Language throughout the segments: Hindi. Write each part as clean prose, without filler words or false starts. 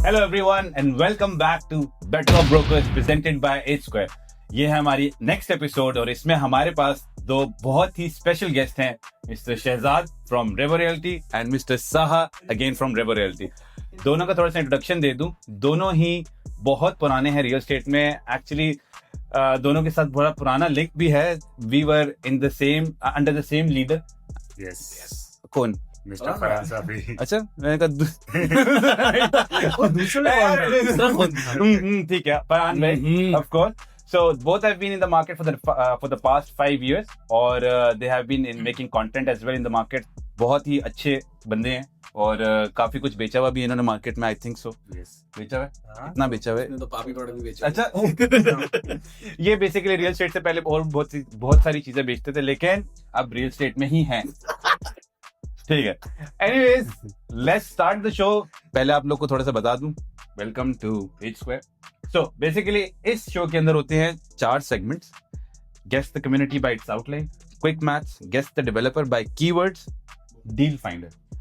Hello everyone and welcome back to Better Off Brokers presented by Eight Square. ये है हमारी नेक्स्ट एपिसोड और इसमें हमारे पास दो बहुत ही स्पेशल गेस्ट हैं, mister Shahzad from Revo realty and mister Saha again from Revo realty. दोनों का थोड़ा सा इंट्रोडक्शन दे दूं। दोनों ही बहुत पुराने हैं रियल एस्टेट में। एक्चुअली दोनों के साथ बड़ा पुराना लिंक भी है। We were in the same under the same leader. Yes कौन? मिस्टर फरहान साहब। अच्छा, मैंने कहा ठीक है, फरहान भाई, of course. So both have been in the market for the past 5 years और they have been in making content as well in the market। बहुत ही अच्छे बंदे हैं और काफी कुछ बेचा हुआ भी इन्होंने मार्केट में। आई थिंक सो बेचा हुआ है, कितना बेचा हुआ है? तो पापी प्रोडक्ट भी बेचा। अच्छा ये बेसिकली रियल एस्टेट से पहले और बहुत सारी चीजें बेचते थे, लेकिन अब रियल एस्टेट में ही हैं। ठीक है, anyways let's start the show. पहले आप लोग को थोड़ा सा बता दूं, welcome to Eight Square. So basically इस शो के अंदर होते हैं 4 segments. Guess the community by its outline, quick maths, guess the developer by keywords, deal finder.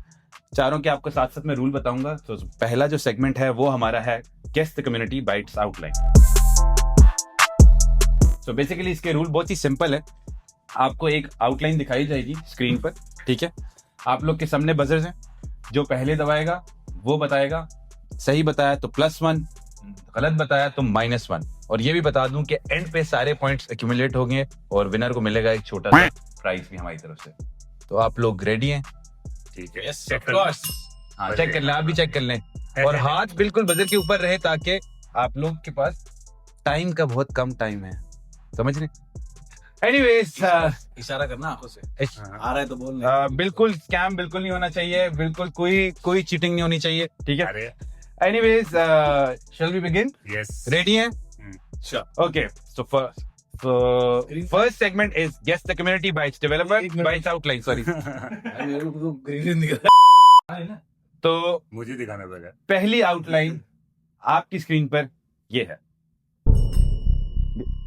चारों के आपको साथ साथ मैं रूल बताऊंगा। तो पहला जो सेगमेंट है वो हमारा है guess the community by its outline. So basically इसके रूल बहुत ही सिंपल है। आपको एक आउटलाइन दिखाई जाएगी स्क्रीन पर, ठीक है? आप लोग के सामने बजर्स हैं, जो पहले दबाएगा वो बताएगा। सही बताया तो +1, गलत बताया तो -1। और ये भी बता दूं कि एंड पे सारे पॉइंट्स एक्यूमुलेट होंगे और विनर को मिलेगा एक छोटा सा प्राइज भी हमारी तरफ से। तो आप लोग रेडी हैं? ठीक है, Yes, of course। हाँ, चेक कर लें, आप भी चेक कर लें और हाथ बिल्कुल बजर के ऊपर रहे ताकि आप लोग के पास टाइम का बहुत कम टाइम है, समझ रहे? एनीवेज इशारा करना आंखों से, आ रहा है तो बोल। बिल्कुल स्कैम बिल्कुल नहीं होना चाहिए, बिल्कुल कोई चीटिंग नहीं होनी चाहिए, ठीक है? अरे anyways shall we begin? Yes, ready हैं? Sure। Okay, so first segment is guess the community by its developer, by its outline, sorry। मेरे को तो ग्रीन दिख रहा है ना। तो मुझे दिखाना पड़ेगा। पहली आउटलाइन आपकी स्क्रीन पर ये है।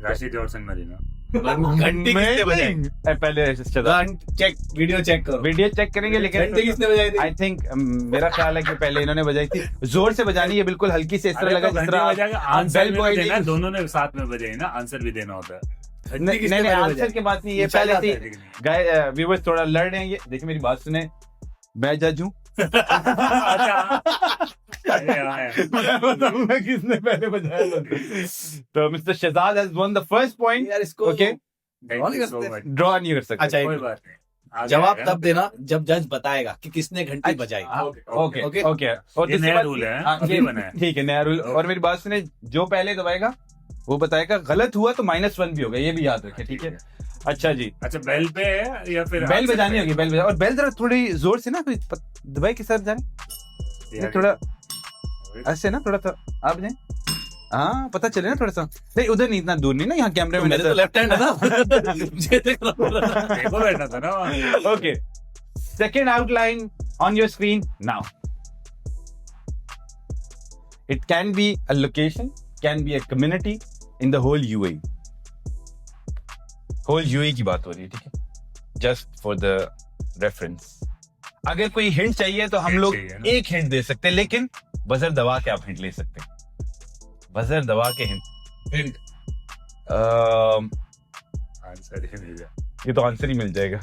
राशिद जॉर्सन मरीना। घंटी किसने बजाई? पहले चेक, वीडियो चेक करो। वीडियो चेक करेंगे, लेकिन घंटी किसने बजाई थी? आई थिंक मेरा ख्याल है कि पहले इन्होंने बजाई थी। जोर से बजानी है, बिल्कुल हल्की से, इस तरह लगा जिस तरह आंसर बेल बॉय देना, दोनों ने साथ में बजाई ना, आंसर भी देना होता है। नहीं, आंसर की बात नहीं, ये पहले थी। गाय व्यूअर्स थोड़ा लड़ रहे हैं। ये देखिए, मेरी बात सुने, मैं जज हूँ। मैं बताऊंगा किसने पहले बजाया। तो mister Shahzad has won the first point. यार इसको ओके, ड्रॉ नहीं कर सकते। ड्रॉ नहीं कर सकते। अच्छा, कोई बात नहीं, जवाब तब देना जब जज बताएगा कि किसने घंटी बजाई। Okay okay. ओके। और ये दूसरी नया बात- रूल है, हाँ, अभी ये बना है। ठीक है, नया रूल। और मेरी बात सुने, जो पहले दबाएगा वो बताएगा, गलत हुआ तो -1 भी होगा, ये भी याद रखें, ठीक है? अच्छा जी, अच्छा, बेल पे है या फिर बेल बजानी होगी, बेल बजा। और बेल जरा थोड़ी जोर से ना, कोई दबाई के साथ जाने, थोड़ा ऐसे ना, थोड़ा सा आप जाए। हाँ, पता चले ना थोड़ा सा। नहीं, उधर नहीं, इतना दूर नहीं ना, यहाँ कैमरे में मेरे तो लेफ्ट हैंड है ना। मुझे देख रहा हूँ। देखो बैठा था ना। Okay, second outline on your screen now. It can be a location, can be a community in the whole UAE. Whole UAE की बात हो रही है, ठीक है? Just for the reference. अगर कोई हिंट चाहिए तो हम Hint लोग चाहिए ना? एक हिंट दे सकते हैं, लेकिन बजर दबा के आप हिंट ले सकते हैं। बजर दबा के हिंट। आंसर ही नहीं है। ये तो आंसर ही मिल जाएगा।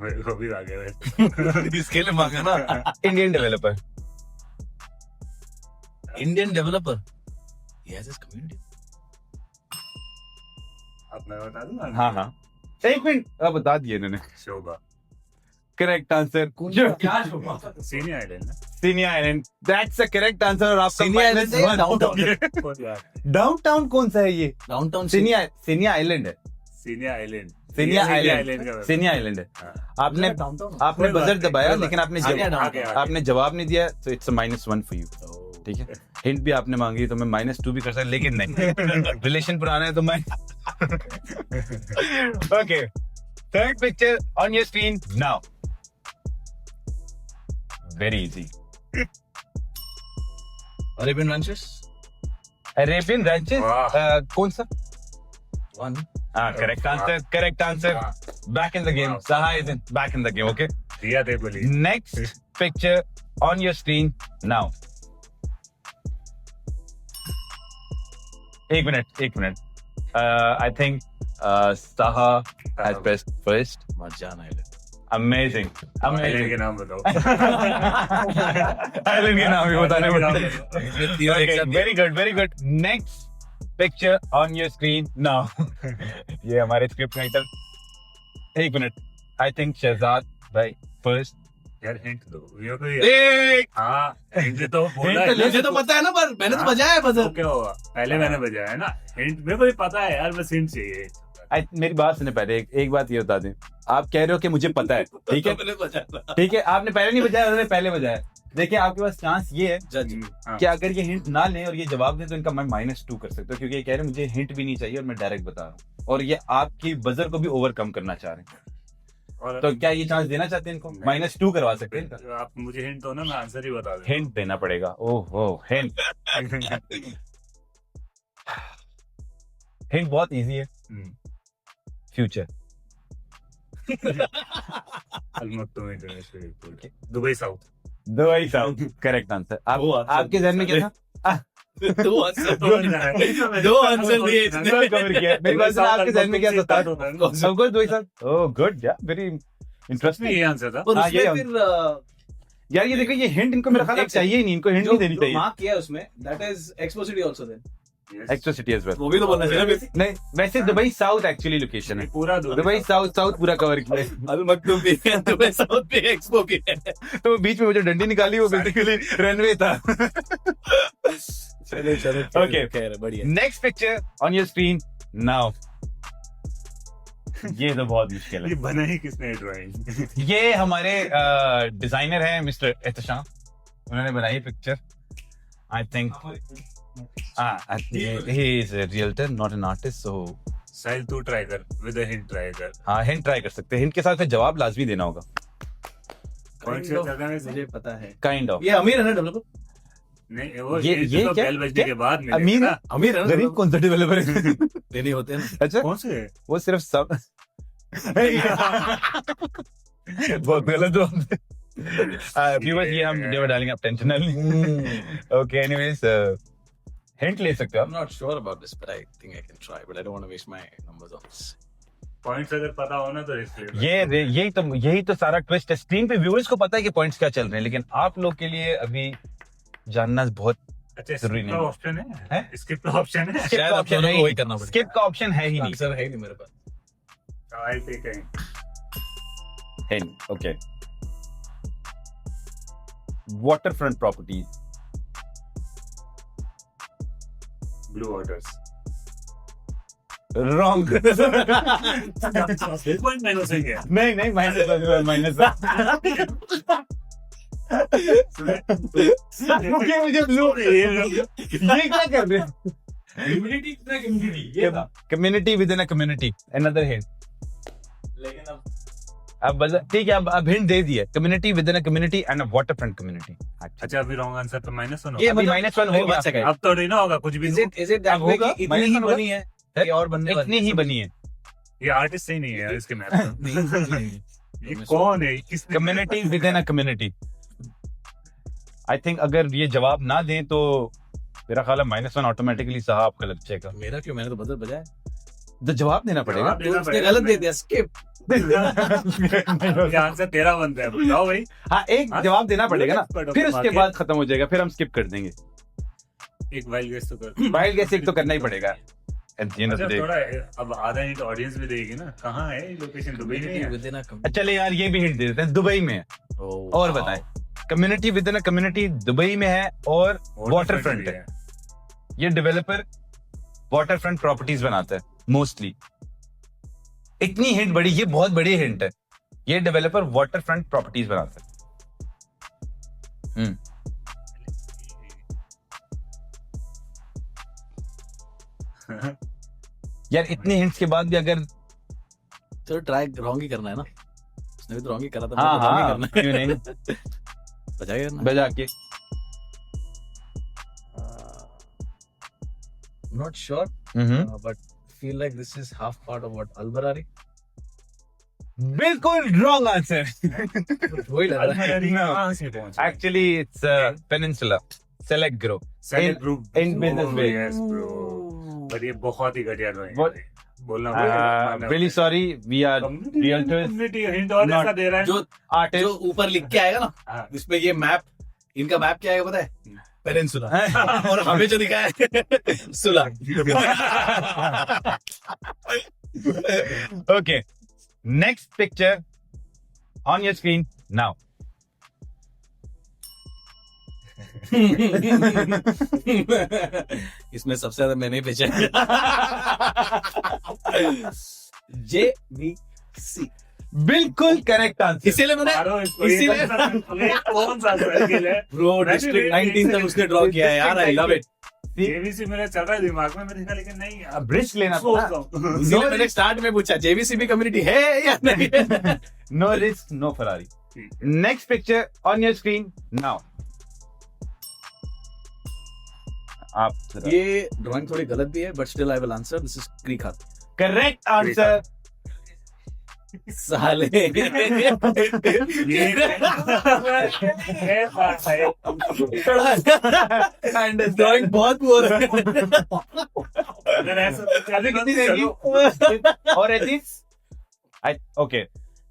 मेरे को भी आ गया वैसे। इसके लिए मांगा ना। Indian developer. Indian developer. Yes, इस कम्युनिटी। अब मैं बता दूं ना? हाँ हाँ, एक मिनट, अब बता दिए इन्होंने। शोभा। करेक्ट आंसर, क्या शोभा? सीनियर आइलैंड ना? Siniya island. That's a correct answer. और आपका सीनिया आइलैंड है, डाउनटाउन। बहुत यार। डाउनटाउन कौन सा है ये? डाउनटाउन सीनिया आइलैंड है। Senior island. Siniya island island का। सीनिया आइलैंड है। हाँ। आपने डाउनटाउन। आपने कोई बात बजर नहीं, दबाया, कोई बात लेकिन आपने आगे, आगे, आगे। आपने जवाब नहीं दिया, तो इट्स -1 फॉर यू, ठीक है? हिंट भी आपने मांगी तो मैं -2 भी कर सकता, लेकिन नहीं, रिलेशन पुराना है तो मैं। Okay, third picture on your screen now. Very easy. Arabian ranches. Arabian ranches. वाह। कौन सा? वन। हाँ, correct answer, correct answer. Back in the game. Wow. Saha is back in the game, okay? दिया थे बोली। Next picture on your screen now. एक minute I think Saha has pressed first. Marjan Island. Amazing. Island के नाम बताओ। Island के नाम भी बताने पड़ते तीनों एक साथ very good next picture on your screen now ये हमारे स्क्रिप्ट राइटर एक मिनट आई थिंक शहजाद भाई फर्स्ट यार हिंट दो ये कोई एक हाँ हिंट तो बोला Hint है तो मुझे तो पता है ना, पर मैंने तो बजाया है तो बजर। क्या हुआ पहले मैंने बजाया है ना हिंट मेरे को भी पता है यार बस हिंट चाहिए मेरी बात सुने पहले एक बात ये बता दें आप कह रहे हो कि मुझे पता है ठीक है मैंने बजाया। ठीक है आपने पहले नहीं बजाया उन्होंने पहले बजाया देखिए आपके पास चांस ये है जज हाँ। कि अगर ये हिंट ना लें और ये जवाब दें तो इनका मैं -2 कर सकता हूँ क्योंकि ये कह रहे हैं मुझे हिंट भी नहीं चाहिए और मैं डायरेक्ट बता रहा हूँ और ये आपकी बजर को भी ओवरकम करना चाह रहे हैं और तो क्या ये चांस देना चाहते हैं इनको -2 करवा सकते हैं इनका आप मुझे हिंट दो ना मैं आंसर ही बता दूं हिंट देना पड़ेगा ओहो हिंट हिंट बहुत इजी है future Al Maktoum international airport Dubai south Dubai south correct answer आप वो answer आपके जहन में क्या था दो आंसर दो आंसर दिए इसने। कवर किया मेरी बात सुनो, आपके जहन में क्या था तो सब कुछ दुबई साउथ ओह गुड या वेरी इंटरेस्टिंग ये आंसर था और हाँ, उसमें ये फिर यार ये देखो ये हिंट इनको मेरा ख्याल है एक चाहिए ही नहीं इनको हिंट जो नहीं देनी चाहिए मार्क किया है उसमें, that is Expo City also then. Extra city as well वो भी तो बोलना चाहिए ना। नहीं वैसे दुबई साउथ एक्चुअली लोकेशन है पूरा दुबई साउथ पूरा कवर किया है अल मकतूम भी है, दुबई साउथ भी है, एक्सपो भी है। तो वो बीच में वो जो डंडी निकाली वो बेसिकली रनवे था चलो चलो Okay. खैर बढ़िया। Next picture on your screen now ये तो बहुत मुश्किल ये है बना ही किसने ड्राइंग ये हमारे डिजाइनर हैं मिस्टर एहतशाम उन्होंने बनाई picture I think he is a realtor not an artist so Sahil तू ट्राई कर विद अ हिंट ट्राई कर हाँ हिंट ट्राई कर सकते हैं हिंट के साथ फिर जवाब लाजमी देना होगा कौन से जगह में से मुझे पता है काइंड ऑफ ये अमीर है ना डेवलपर। नहीं वो ये तो क्या? बेल बजने क्या? के बाद मिलेगा अमीर ना। अमीर है ना गरीब कौन सा डेवलपर है नहीं होते हैं ना। अच्छा कौन से वो सिर्फ सब बहुत गलत जवाब व्यूअर्स ये हम वीडियो में डालेंगे आप टेंशन ना लें ओके एनीवेज हिंट ले सकते हो I'm not sure about this, but I think I can try. But I don't want to waste my numbers on this. Points अगर पता हो ना तो इसलिए यही तो सारा ट्विस्ट है स्क्रीन पे व्यूअर्स को पता है कि पॉइंट्स क्या चल रहे हैं लेकिन आप लोग के लिए अभी जानना बहुत अच्छा जरूरी स्किप नहीं का है। ऑप्शन है हैं? स्किप का ऑप्शन है Skip शायद का आप option दोनों है को ही वही करना पड़ेगा। स्किप का ऑप्शन है ही नहीं आंसर है ही नहीं मेरे पास। I take hint okay waterfront properties blue waters wrong point मैंने सही किया नहीं माइनस मुझे ब्लू ये क्या कर रहे हैं community with in a community another hint लेकिन अब ठीक है अब हिंट दे दिया community with in a community and a waterfront community अच्छा अभी रॉन्ग आंसर तो -1 ये होगा अभी -1 हो गया अब तो नहीं ना होगा कुछ भी इज इट दैट अब वे होगा? कि इतनी ही minus होगा? बनी है कि और बनने वाली इतनी ही बनी है ये आर्टिस्ट सही नहीं है यार इसके मैप नहीं ये कौन है किसने community with in a community I think अगर ये जवाब ना दें तो मेरा ख्याल है -1 ऑटोमेटिकली साहब आपका लग जाएगा मेरा क्यों, मैंने तो बजर बजाया। तो जवाब देना पड़ेगा जवाब देना उसने पड़ेगा। गलत दे दिया, स्किप। ये आंसर तेरा बनता है बताओ भाई हाँ एक हाँ? जवाब देना पड़ेगा ना Expert हो फिर उसके market। बाद खत्म हो जाएगा फिर हम स्किप कर देंगे एक वाइल्ड गेस तो कर वाइल्ड गेस एक तो करना ही पड़ेगा At the end of the अच्छा day. थोड़ा अब आधा हिंट ऑडियंस भी देगी ना कहाँ है लोकेशन दुबई में है Within a community. अच्छा, चले यार ये भी हिंट दे देते हैं दुबई में है Oh, और wow. बताएं community with in a community Dubai में है और वाटर फ्रंट है ये डेवलपर वाटर फ्रंट प्रॉपर्टीज बनाता है मोस्टली इतनी हिंट बड़ी ये बहुत बड़ी हिंट है ये डेवलपर वाटर फ्रंट प्रॉपर्टीज बनाता है यार इतनी हिंट्स के बाद भी अगर चलो ट्राई रॉन्ग ही करना है ना, उसने भी तो रॉन्ग ही करा था, हाँ मुझे तो wrong ही हाँ करना क्यों नहीं है। बजाइए ना। बजा के Not sure, but feel like this is half part of what Albarari. बिल्कुल रॉन्ग आंसर वही लग रहा है। कहाँ से पहुंचे actually it's peninsula select group select group in business way. Yes bro पर ये बहुत ही घटिया ड्राइंग What? है बोलना पड़ेगा really sorry we are realtors, community hint और not- ऐसा दे रहा है जो आर्टिस्ट जो ऊपर लिख के आएगा ना हाँ। जिसपे ये मैप, इनका मैप क्या है पता है? पेनिनसुला। और हमें जो दिखा है सुला। Okay, next picture on your screen now. इसमें सबसे ज्यादा मैंने ही बेचा है। JVC। बिल्कुल करेक्ट आंसर। इसीलिए मैंने मारो इसको, इसीलिए ये कौन सा सर्किल है ब्रो मैं भी डिस्ट्रिक्ट वही- 19 तक उसने ड्रॉ किया है यार, आई लव इट। जेवीसी मेरे चल रहा है दिमाग में, मैंने कहा लेकिन नहीं अब ब्रिज लेना सोच था। रहा हूँ। इसीलिए मैंने स्टार्ट में पूछा JVC भी कम्युनिटी है या नहीं? No risk, no Ferrari. ठीक है। Next picture on your screen now. आप ये ड्राइंग थोड़ी गलत भी है but still I will answer, this is creek हाथ। Correct answer. साले ये बात है। ड्राइंग बहुत पुअर है। अगर ऐसा तो चले कितनी तो देगी? चलो। और ethics okay,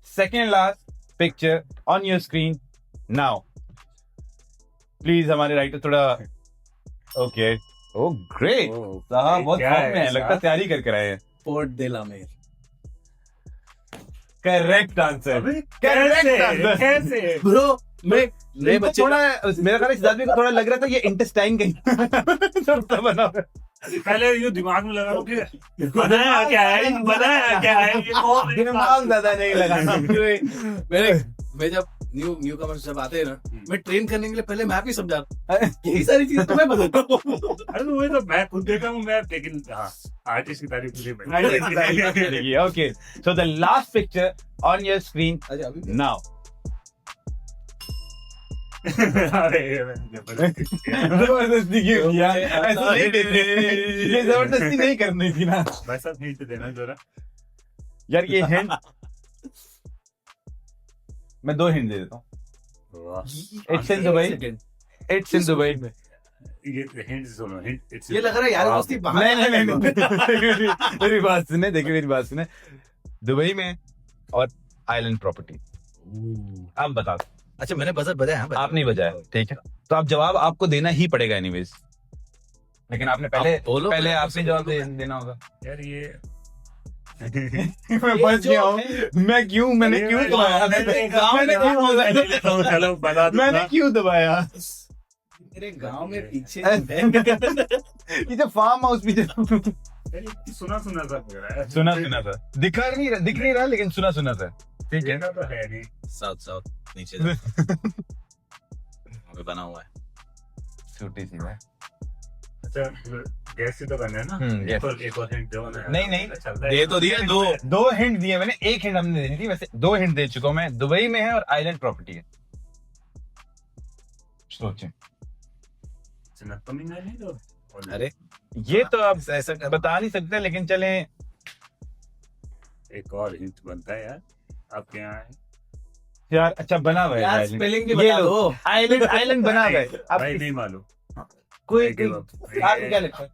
second last picture on your screen now. Please हमारे राइटर थोड़ा ओके ओ ग्रेट साहब बहुत क्या फॉर्म है में है, ऐसा? लगता है तैयारी करके रहे हैं। पोर्ट दे ला मेर। Correct answer. अबे Correct कैसे answer. कैसे ब्रो मैं नए इनको बच्चे थोड़ा मेरा ख्याल है सिद्धार्थ भाई को थोड़ा लग रहा था ये इंटेस्टाइन कहीं थोड़ा बना हुआ है। पहले ये दिमाग में लगा कि बनाया क्या है ये कौन है? दिमाग ज्यादा नहीं लगा मैं जब न्यू कमर्स जब आते हैं ना, मैं ट्रेन करने के लिए पहले मैप ही समझा, यही सारी चीजें तुम्हें बताता हूँ। अरे तो वही तो मैं खुद देखा हूँ मैं, लेकिन हाँ आर्टिस्ट की तारीफ मुझे Okay, so the last picture on your screen अच्छा अभी now. जबरदस्ती क्यों किया? ऐसे नहीं देते। ये जबरदस्ती नहीं करनी थी ना भाई साहब हिंट देना जरा। यार ये हिंट मैं 2 हिंट दे देता हूँ। It's in Dubai. It's in Dubai. ये हिंट सुनो हिंट ये लग रहा है यार दोस्ती बाहर नहीं मेरी बात सुने, देखिए मेरी बात सुने। दुबई में और आइलैंड प्रॉपर्टी आप बता दो। अच्छा मैंने बजट बताया हाँ, आप नहीं बजाया, ठीक है, तो आप जवाब आपको देना ही पड़ेगा एनीवेज, लेकिन आपने पहले आप बोलो, पहले मैं आपसे जवाब देना होगा। यार ये मैं बच गया हूँ। मैंने क्यों दबाया? हेलो बता दो मैंने क्यों दबाया? मेरे गांव में पीछे ये जो फार्म हाउस भी सुना सा लग रहा है। सुना था, दिख नहीं रहा लेकिन सुना था, ठीक है। देखा तो है नहीं। साउथ नीचे वहाँ पे बना हुआ है। छोटी सी है। अच्छा गैस ही तो करना है ना। yes. एक और हिंट दो ना। नहीं। चलता है। दे तो दिया दो। 2 हिंट दिए मैंने, 1 हिंट हमने देनी थी, वैसे 2 हिंट दे चुका हूं मैं। दुबई में है और आइलैंड प्रॉपर्टी है। सोचें। कमिंग है नहीं तो। अरे ये तो आप ऐसा कर बता नहीं सकते, लेकिन चलें एक और हिंट बनता है यार आपके यहाँ है। यार। अच्छा बना हुआ है यार आइलैंड। स्पेलिंग भी ये बता लो, दो। आइलैंड बना हुआ है। आप भाई नहीं मालूम। कोई I give up. आपको क्या लगता है?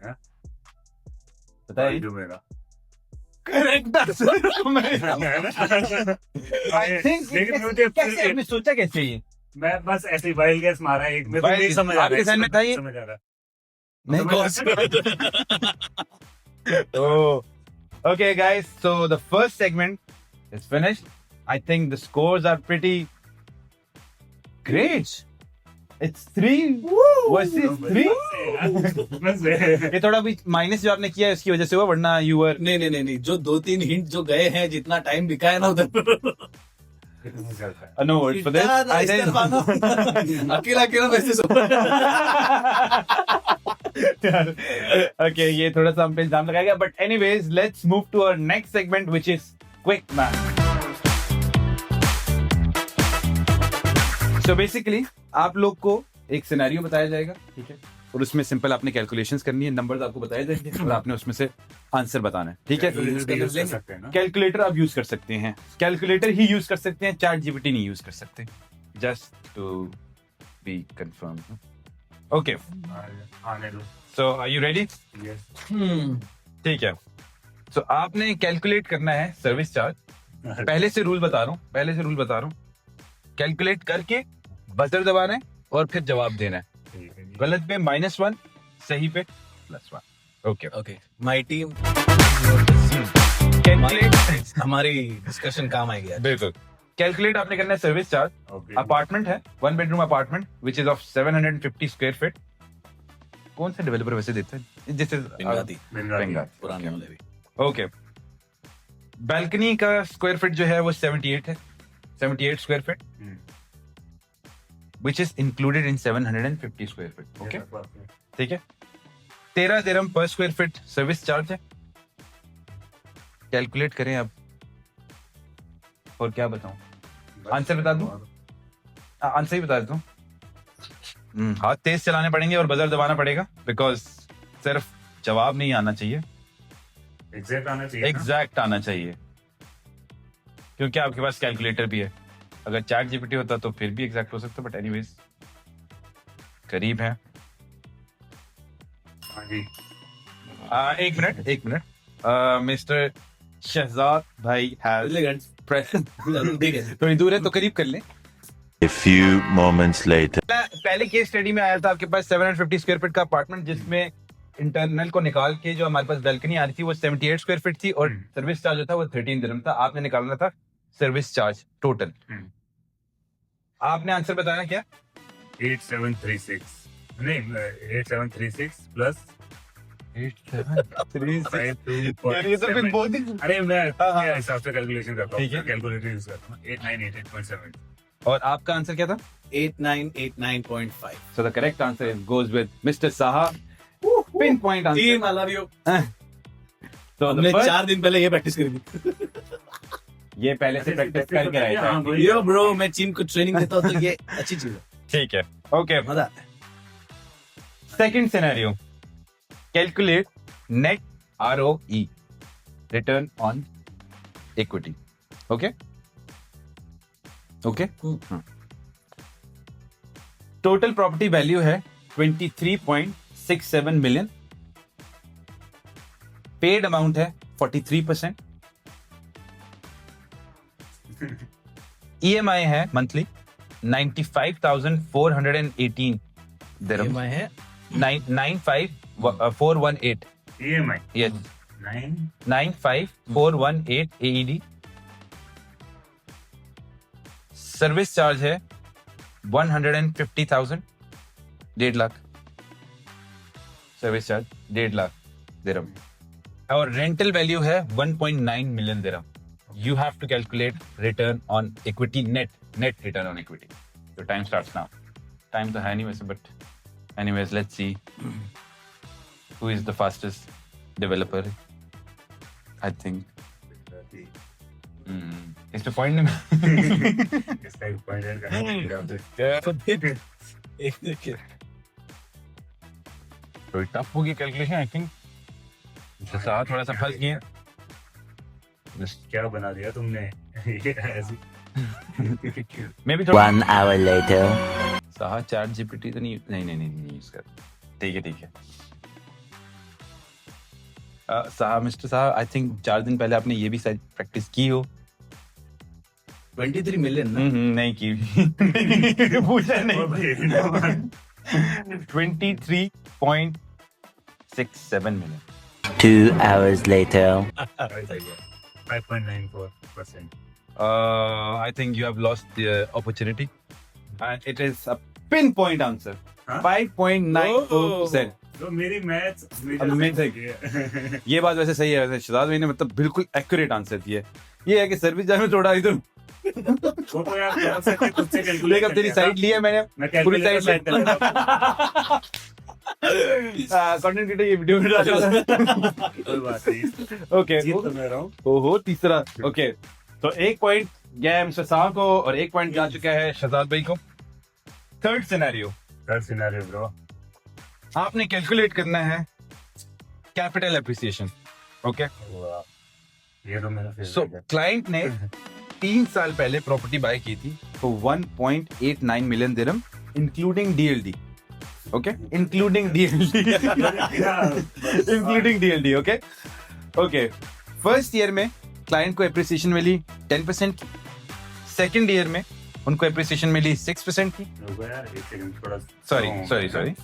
मेरा बताइए। जो मेरा करेक्ट आंसर। आई थिंक लेकिन मुझे कैसे आपने सोचा कैसे ये? मैं बस ऐसे ही वाइल्ड गैस मारा एक, मेरे को Wild नहीं guess. समझ आ आपके रहा ध्यान में था ये? समझ आ रहा Oh, okay, guys. So the first segment is finished. I think the scores are pretty great. It's 3 versus 3. बस ये थोड़ा भी माइनस जो आपने किया है उसकी वजह से हुआ, वरना you were नहीं जो 2-3 हिंट जो गए हैं, जितना टाइम बिका है ना उधर no word for this. I think अकेला वैसे okay, ये थोड़ा सा हम पे इल्जाम लगाएगा, but anyways, let's move to our next segment, which is quick math. So basically, आप लोग को एक सिनेरियो बताया जाएगा, ठीक है, और उसमें सिंपल आपने कैलकुलेशंस करनी है, नंबर्स आपको बताए जाएंगे और आपने उसमें से आंसर बताना है, ठीक है। यूज कर सकते हैं ना। कैलकुलेटर आप यूज कर सकते हैं, कैलकुलेटर ही यूज कर सकते हैं, चैट जीपीटी नहीं यूज कर सकते, just to be confirmed. Okay, आने दो so are you ready? Yes ठीक है. So आपने कैलकुलेट करना है सर्विस चार्ज. पहले से रूल बता रहा हूँ. कैलकुलेट करके बजर दबाना है और फिर जवाब देना है. ठीक है जी गलत पे -1, सही पे +1. Okay. Okay my team calculate. हमारी डिस्कशन काम आएगी आज. बिल्कुल. कैलकुलेट आपने करना है सर्विस चार्ज. ओके अपार्टमेंट है, 1 bedroom apartment which is of 750 square feet. कौन सा डेवलपर वैसे देता है? दिस इज बिंगाती बेंगाल. पुराने वाले भी. ओके. बैल्कनी का स्क्वायर फीट जो है वो 78 है. 78 square feet which is included in 750 square feet. Okay, ठीक है. 13 dirham per square feet service charge है. कैलकुलेट करें अब. और क्या बताऊं? आंसर बता दूं? आंसर ही बता देता हूँ. हाथ तेज चलाने पड़ेंगे और बजर दबाना पड़ेगा बिकॉज सिर्फ जवाब नहीं आना चाहिए, एग्जैक्ट आना चाहिए ना? एग्जैक्ट आना चाहिए. क्योंकि आपके पास कैलकुलेटर भी है. अगर चैट जीपीटी होता तो फिर भी एग्जैक्ट हो सकता, बट एनीवेज करीब है. हाँ जी एक मिनट. मिस्टर शहजाद भाई हैज प्रेजेंट. ठीक है. थोड़ी दूर है तो करीब कर लें. A few moments later. पहले केस स्टडी में आया था आपके पास 750 स्क्वायर फीट का अपार्टमेंट जिसमें इंटरनल को निकाल के जो हमारे पास बैल्कनी आ रही थी वो 78 स्क्वायर फीट थी और सर्विस चार्ज जो था वो 13 दिरहम था. आपने निकालना था सर्विस चार्ज टोटल. आपने आंसर बताया क्या? 8736 नहीं 8736 प्लस 8736. अरे मैं हाँ. क्या हिसाब से कैलकुलेशन करता ठीक है. हूँ कैलकुलेटर यूज करता हूँ 8988.7 और आपका आंसर क्या था? 8989.5. So the correct answer goes with Mr. Saha. Pinpoint answer. Team I love you. So हमने the first, 4 दिन पहले ये प्रैक्टिस करी थी. ये पहले से प्रैक्टिस करके आया था. हाँ, यो ब्रो मैं टीम को ट्रेनिंग देता हूँ तो ये अच्छी चीज है. ठीक है. Okay. मजा आता है. Second scenario. Calculate net ROE, return on equity. Okay? Okay? Total property value है 23.67 million. Paid amount है 43%. EMI है monthly 95,418 dirham. EMI है 95418. EMI Yes. 9 95418 AED. Service charge है 150,000. 1.5 lakh service charge. 1.5 lakh dirham. और रेंटल वैल्यू है 1.9 million dirham. You have to calculate return on equity. Net return on equity. तो टाइम स्टार्ट्स नाउ. टाइम तो है नहीं वैसे, but anyways let's see who is the fastest developer. I think इस पे पॉइंट नहीं. इसका एक पॉइंट ऐड करना एक देखिए. थोड़ी टफ होगी कैलकुलेशन आई थिंक. साथ थोड़ा सा फंस गए. क्या बना दिया तुमने ये ऐसी मैं भी थोड़ा 1 hour later. Saha chat GPT तो नहीं यूज कर. ठीक है. Saha mister Saha I think 4 दिन पहले आपने ये भी शायद प्रैक्टिस की हो. 23 मिलियन ना. नहीं की. पूछा नहीं. 23.67 million. 2 hours later. 5.94%. I think you have lost the opportunity. And it is a pinpoint answer. Huh? 5.94%. तो मेरी मैथ्स Amazing. ये बात वैसे सही है. वैसे शहजाद भाई ने मतलब बिल्कुल एक्यूरेट आंसर दिया. ये है कि सर्विस चार्ज में थोड़ा इधर वो तो यार कर सकते खुद से कैलकुलेट लेकर तेरी साइड ली है मैंने. मैं पूरी कैलकुलेटर साइड साइड करता कंटेंट क्रिएटर ये वीडियो में डाला. कोई बात नहीं ओके. जीत तो मैं रहा हूँ. ओहो तीसरा. ओके तो 1 पॉइंट गया है मिस्टर साह को और 1 पॉइंट जा चुका है शहजाद भाई को. Third scenario. Third scenario bro. आपने कैलकुलेट करना है कैपिटल एप्रिसिएशन. ओके. ये तो मेरा सो फेवरेट है. क्लाइंट ने 3 साल पहले प्रॉपर्टी बाय की थी for 1.89 million dirham including DLD, okay, including DLD, including DLD, okay okay. First year में क्लाइंट को एप्रिसिएशन मिली 10% की, सेकंड ईयर में उनको एप्रिसिएशन मिली 6% की, यार एक सेकंड थोड़ा सॉरी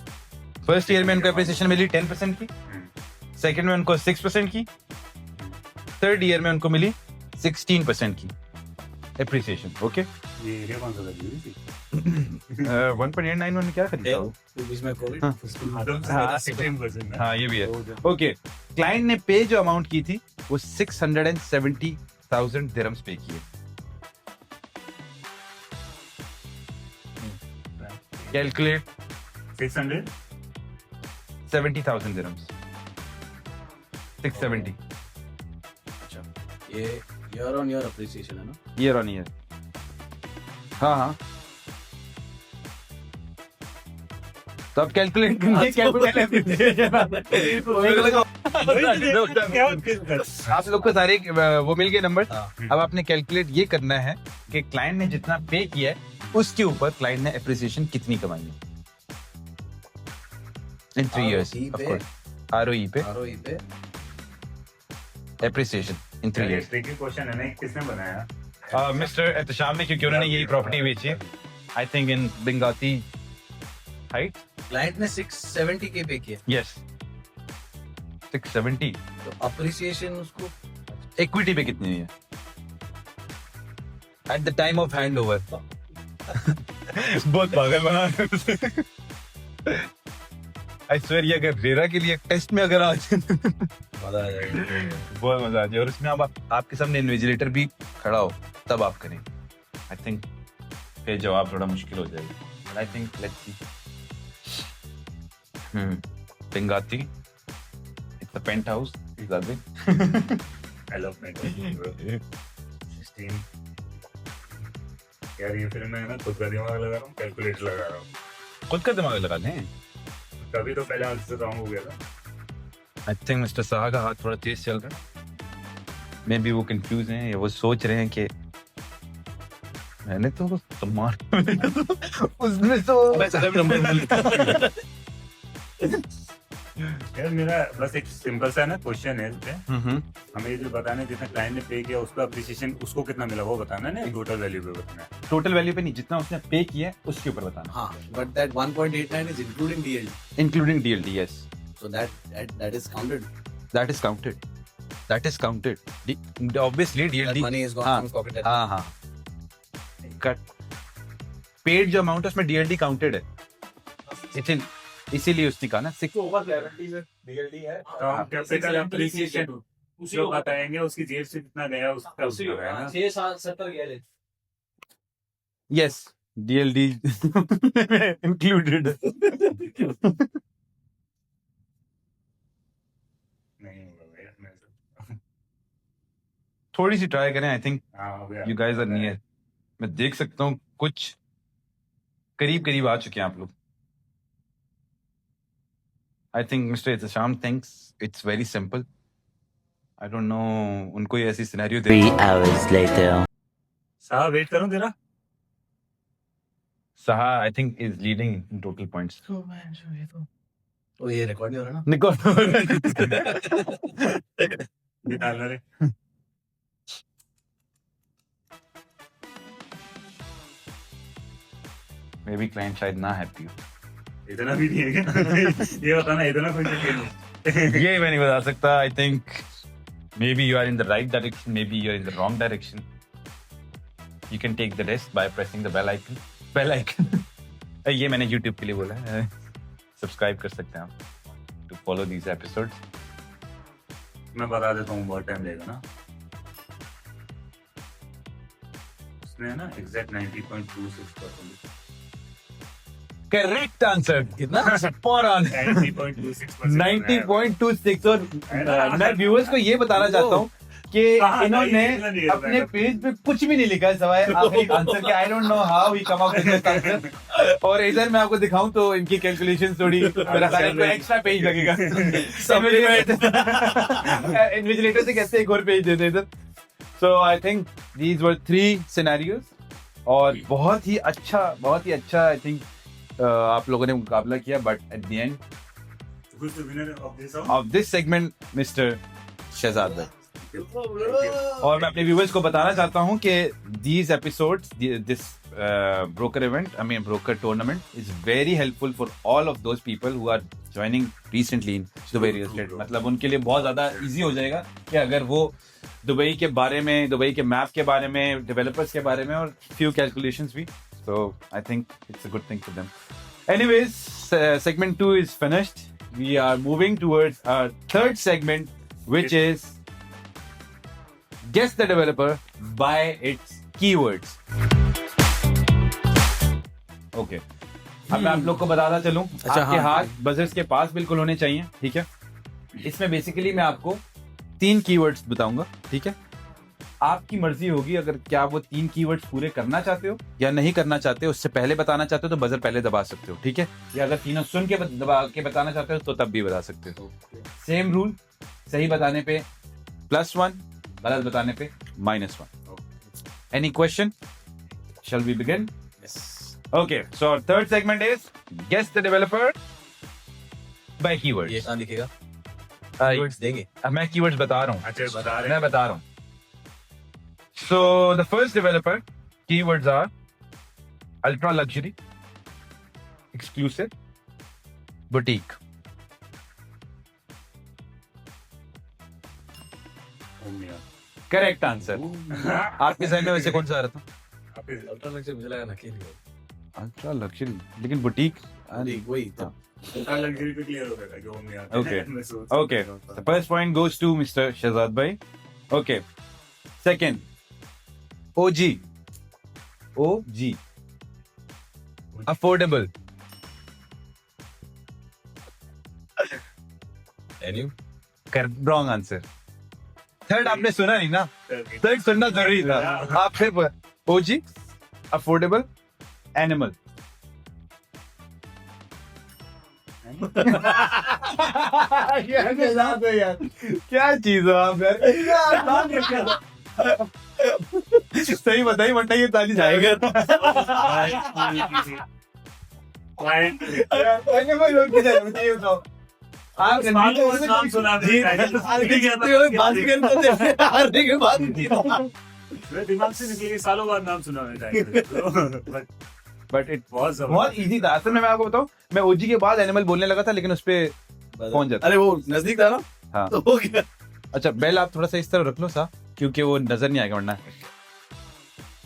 फर्स्ट ईयर में उनको एप्रिसिएशन मिली 10% की, सेकंड में उनको 6% की, थर्ड ईयर में उनको मिली 16% की एप्रिसिएशन, ओके। ये एरिया कौन सा था जी? 1.891 में क्या खरीदा वो? बीच में कोविड हाँ। हाँ 16%। हाँ ये भी है, ओके। क्लाइंट ने पे जो अमाउंट की थी वो 670,000 दिरहम्स पे किए। कैलकुलेट 600 70,000 दिरहम्स, 670 अच्छा ये ईयर ऑन ईयर अप्रिसिएशन है ना ईयर ऑन ईयर। हाँ तो अब कैलकुलेट करिए कैपिटल एप्रिसिएशन। आप लोग को सारे वो मिल गए नंबर। हाँ। अब आपने कैलकुलेट ये करना है कि क्लाइंट ने जितना पे किया है उसके ऊपर क्लाइंट ने एप्रिसिएशन कितनी कमाई है इन 3 years, of course. ROE पे ROE पे एप्रिसिएशन इन 3 years। ट्रिकी क्वेश्चन है ना, किसने बनाया? मिस्टर एहतशाम ने, क्योंकि उन्होंने यही प्रॉपर्टी बेची है I think in Binghatti height. Client ने 670 के पे किया यस 670। तो अप्रिसिएशन उसको इक्विटी पे कितनी है at the time of hand over? बहुत पागल बना आई स्वेयर, ये अगर रेरा के लिए टेस्ट में अगर आ जाए मजा आ जाएगा। बहुत मजा आ जाए। और उसमें अब आपके सामने इन्विजिलेटर भी खड़ा हो तब आप करें, आई थिंक फिर जवाब थोड़ा मुश्किल हो जाएगा। But I think let's see. Binghatti, it's a penthouse, I love my bro. 16 यार ये फिर मैं ना खुद का दिमाग लगा रहा हूँ, कैलकुलेटर लगा रहा हूँ। खुद का दिमाग लगा लें। तभी तो पहले आंसर रॉन्ग हो गया था। आई थिंक मिस्टर साहा का हाथ थोड़ा तेज चल रहा है। मे बी वो कंफ्यूज हैं या वो सोच रहे हैं कि मैंने तो उसमें तो यार मेरा बस एक सिंपल सा ना क्वेश्चन है इस पे। हमें ये जो बताना है जितना क्लाइंट ने पे किया उसका अप्रिसिएशन उसको कितना मिला वो बताना है ना, टोटल वैल्यू पे बताना है। टोटल वैल्यू पे नहीं, जितना उसने पे किया है उसके ऊपर बताना, हाँ but that 1.89 is including DLD including DLD। Yes so that is counted that is counted obviously that DLD। money is gone हाँ from pocket हाँ कट पेड जो अमाउंट है उसमें DLD काउंटेड है, इसीलिए उसने कहा ना 6। तो हम कैपिटल अप्रिसिएशन जो बताएंगे उसकी जेब से कितना गया उसका है ना। 6-7 गया ले यस DLD इंक्लूडेड। नहीं होगा भैया, मैं तो- थोड़ी सी ट्राई करें, आई थिंक हाँ हो गया। You guys are near. मैं देख सकता हूँ कुछ करीब आ चुके हैं आप लोग। I think mister Ehtesham thinks it's very simple. I don't know, उनको ये ऐसी सिनेरियो 3 hours later. साहब वेट करूं तेरा। Saha I think is leading in total points. तो ये रिकॉर्ड नहीं हो रहा ना निको ये डालना रे। मे बी क्लाइंट शायद ना हैप्पी हो। इतना भी नहीं है क्या? ये बताना इतना कुछ नहीं। ये मैं नहीं बता सकता। I think maybe you are in the right direction, maybe you are in the wrong direction. You can take the rest by pressing the bell icon. ये मैंने YouTube के लिए बोला है। सब्सक्राइब कर सकते हैं आप टू फॉलो दीज एपिसोड्स। मैं बता देता हूँ बहुत टाइम लेगा ना। उसने ना एग्जैक्ट 90.26%। करेक्ट आंसर कितना? Spot on 90.26%। 90.26। और मैं व्यूअर्स को ये बताना चाहता हूँ कि इन्होंने अपने पेज पे कुछ भी नहीं लिखा है सवाए आखिरी आंसर के। आई don't know how he come up with this answer. और इधर मैं आपको दिखाऊं तो इनकी कैलकुलेशन थोड़ी मेरा ख्याल है एक्स्ट्रा पेज लगेगा। इन्विजिलेटर से कैसे एक और पेज देते इधर। So I think these were 3 scenarios और बहुत ही अच्छा आई थिंक आप लोगों ने मुकाबला किया, but at the end Who's the winner of this round? Of this segment mister Shahzad भाई। और मैं अपने व्यूवर्स को बताना चाहता हूं कि these episodes, this broker event, I mean broker tournament is very helpful for all of those people who are joining recently in Dubai real estate। मतलब उनके लिए बहुत ज़्यादा easy हो जाएगा कि अगर वो दुबई के बारे में, दुबई के मैप के बारे में, डेवलपर्स के बारे में और few calculations भी, so I think it's a good thing for them. Anyways, segment 2 is finished. We are moving towards our third segment, which is guess the developer by its keywords. Okay. अब मैं आप लोग को बताता चलूं, अच्छा, आपके हाँ। हाथ बजर्स के पास बिल्कुल होने चाहिए, ठीक है? इसमें बेसिकली मैं आपको 3 कीवर्ड्स बताऊंगा, ठीक है? आपकी मर्जी होगी अगर क्या वो 3 कीवर्ड्स पूरे करना चाहते हो या नहीं करना चाहते हो, उससे पहले बताना चाहते हो तो बजर पहले दबा सकते हो, ठीक है? या अगर तीनों सुन के दबा के बताना चाहते हो तो तब भी बता सकते हो। सेम रूल, सही बताने पे +1, गलत बताने पे -1। Any question? Shall we begin? Yes. Okay, so our third segment is guess the developer by keywords. ये कहाँ दिखेगा? Uh, Keywords देंगे। अब मैं keywords बता रहा हूँ, अच्छा बता रहे मैं बता रहा हूँ। So the first developer keywords are ultra luxury, exclusive, boutique. हैं। Correct answer. आपके साइड में वैसे कौन सा आ रहा था? अल्ट्रा लग्जरी मुझे लगा नकेल है। अल्ट्रा लग्जरी, लेकिन बुटीक। वही था। लग्जरी पे क्लियर हो गया कि वो नहीं आता। Okay. मैं सोच Okay. रहा था। The first point goes to Mr. Shahzad bhai. Okay. Second, OG. OG. Affordable. And you? Wrong answer. Third आपने सुना नहीं ना? Third सुनना जरूरी था। आप फिर OG, affordable, animal. यार क्या चीज हो आप यार, सही बताई वरना ये ताली जाएगा। आप नाम सुना दे। दिमाग से निकली सालों बाद नाम सुना है। बट इट बहुत बहुत इजी था। असल में मैं आपको बताऊं, मैं ओजी के बाद एनिमल बोलने लगा था लेकिन उस पे पहुंच जाता। अरे वो नजदीक था ना? हाँ। तो हो गया। अच्छा बेल आप थोड़ा सा इस तरह रख लो सा, क्योंकि वो नजर नहीं आएगा वरना।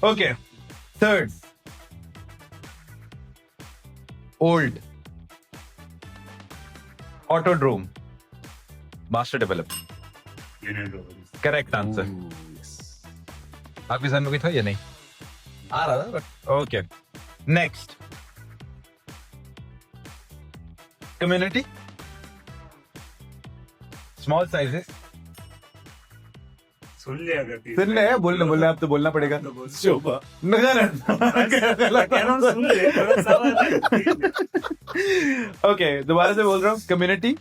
Okay, third, old autodrome master developer. Correct answer. आपके सामने कोई था या नहीं? आ रहा था but okay, next, community, small sizes. सुन लिया करती सुन ले, बोलना आप तो बोलना पड़ेगा। शोभा। सुन ले थोड़ा सा। ओके, दोबारा से बोल रहा हूँ, community,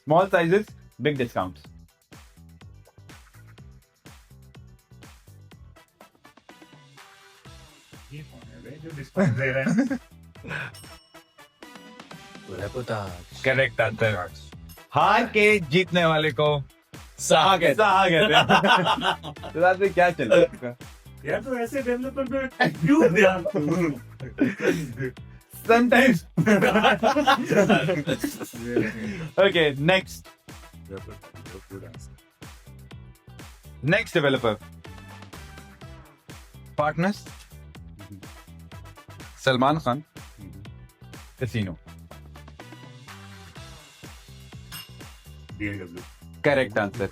small sizes, big discount. ये कौन है बे जो डिस्काउंट दे रहा है? Correct answer. हार के जीतने वाले को साहा कहते साहा कहते हैं। तो रात में क्या चल रहा है? यार तो ऐसे डेवलपर पे क्यों ध्यान? Sometimes. Okay, next. Next developer. Partners. Salman Khan. Casino. BMW। Correct answer.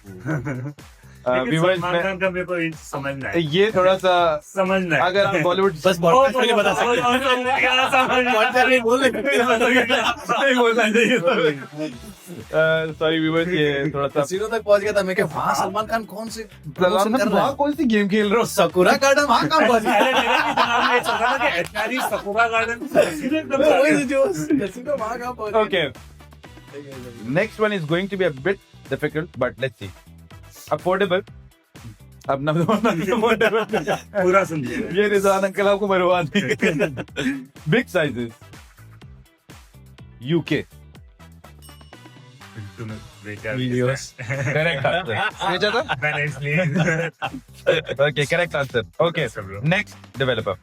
लेकिन viewers सलमान में खान का मेरे को इंच समझना है। ये थोड़ा सा समझना है। अगर आप बॉलीवुड बस बहुत नहीं बता सकते। क्या समझ नहीं बोल नहीं बोलना चाहिए। सॉरी व्यूअर्स, ये थोड़ा सा कैसीनो तक पहुंच गया था। मैं क्या वहाँ सलमान खान कौन सी सलमान खान वहाँ कौन सी गेम खेल रहे हो? सकुरा गार्डन वहाँ कहाँ पहुंच सकुरा गार्डन कैसीनो वहाँ कहाँ पहुंच Okay, next one is going to be a bit difficult, but let's see. Affordable. अब ना affordable. पूरा सुन लिया। ये रिजवान अंकल आपको मरवा देंगे. Big sizes. UK. तूने बेचा Videos. Correct answer. भेजा था? मैंने इसलिए Okay, correct answer. Okay, Yes, bro. next developer.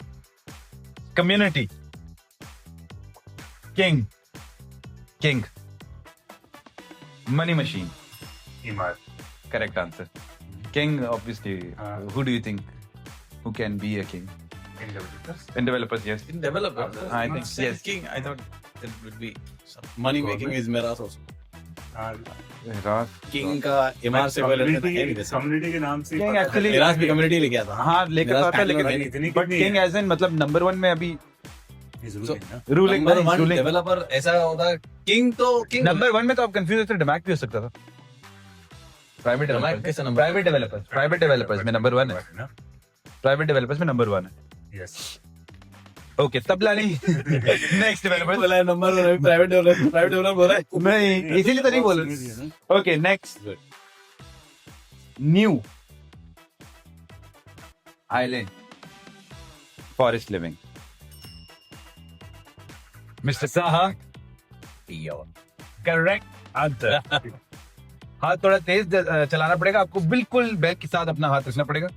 Community. King. Money machine. ईमान Correct answer. King, obviously. Who do you think who can be a king? In developers In developers, yes. In developers, I think said yes. King, I thought it would be some money making is Meras also. Ras. King का इमार से पहले था नहीं वैसे. कम्युनिटी के नाम से ही King पता actually- इराज भी कम्युनिटी ले गया था. हाँ लेकर Miraz आता है Bangalore लेकिन इतनी but कितनी king है? as in मतलब नंबर 1 में अभी ये जरूर So- है ना रूलिंग नंबर वन डेवलपर ऐसा होता है. किंग तो किंग. नंबर 1 में तो आप कंफ्यूज होते डमैक भी हो सकता था. प्राइवेट Damac कैसे number? प्राइवेट डेवलपर्स में नंबर 1 है. ना प्राइवेट डेवलपर्स में नंबर 1 है. यस ओके तब लानी नेक्स्ट डेवलपर. बोला है नंबर वन प्राइवेट डेवलपर बोला है. नहीं इसीलिए तो नहीं बोल रहे. Okay next new island forest living. Mister Saha correct answer. हाथ थोड़ा तेज चलाना पड़ेगा आपको. बिल्कुल बैग के साथ अपना हाथ रखना पड़ेगा.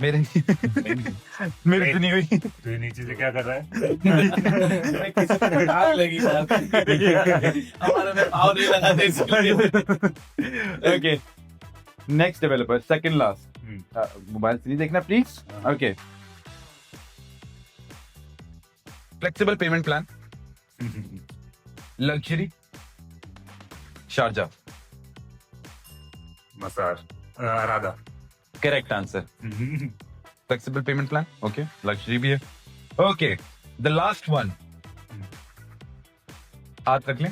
मेरे मेरे तो नहीं हुई. तो ये नीचे से क्या कर रहा है किसी को आग लगी यार. हमारे में भाव नहीं लगाते इसलिए. Okay next developer second last. Mobile से नहीं देखना please. Okay flexible payment plan luxury Sharjah. Masar Arada correct answer. Flexible payment plan okay luxury भी है. Okay the last one. हाथ रख लें.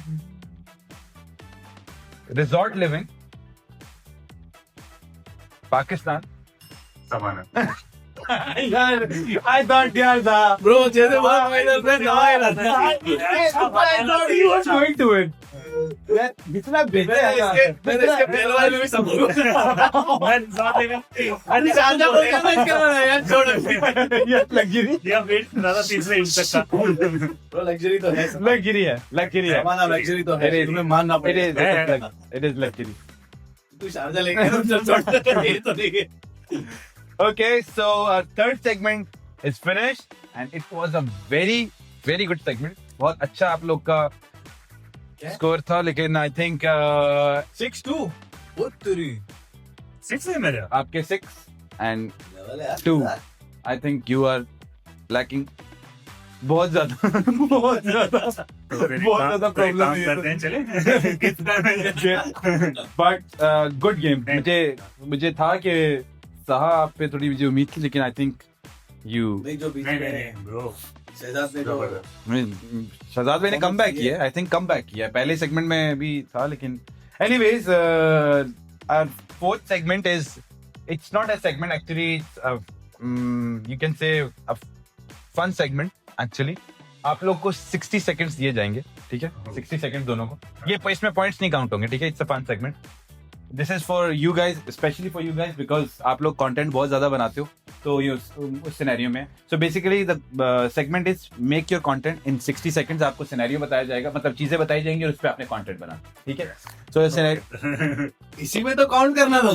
Resort living Pakistan. समाना यार आई थॉट यार था. Bro, जैसे बात फाइनल में दवाई रहता है. going to it. जितना बेहतर है मैंने इसके पहले वाले में भी समझा. अरे शारजा बोल के मैं इसके बना यार छोड़. ये लग्जरी या वेट ज्यादा तीसरे इंच तक का Bro, luxury तो है. लग्जरी है. हमारा luxury तो है. It is. तुम्हें मानना It is. पड़ेगा. It is luxury. तू शारजा लेके छोड़. ये तो नहीं है. Okay, so our third segment is finished, and it was a very good segment. बहुत अच्छा आप लोग का स्कोर था, लेकिन I think 6-2. वो तेरी. 6 है मेरा आपके 6 and Level है यार. 2. I think you are lacking बहुत ज्यादा. बहुत ज्यादा प्रॉब्लम काम करते हैं चले कितना बट गुड गेम. मुझे था कि साहा आप पे थोड़ी मुझे उम्मीद थी, लेकिन आई थिंक यू नहीं जो बीच नहीं में नहीं ब्रो शहजाद ने जो शहजाद भाई ने कम बैक किया. आई थिंक कम बैक किया. पहले सेगमेंट में भी था, लेकिन anyways our fourth segment is it's not a segment actually. You can say a fun segment actually. आप लोग को 60 सेकंड्स दिए जाएंगे, ठीक है. 60 सेकंड दोनों को. ये इसमें पॉइंट्स नहीं काउंट होंगे, ठीक है. It's a fun segment. This is for you guys, specially for you guys, because आप लोग कंटेंट बहुत ज्यादा बनाते हो, तो ये उस सिनेरियो में. So basically the segment is make your content in 60 seconds. आपको सिनेरियो बताया जाएगा, मतलब चीजें बताई जाएंगी और उस पर आपने कंटेंट बनाना, ठीक है. सो सिनेरियो इसी में तो काउंट करना था.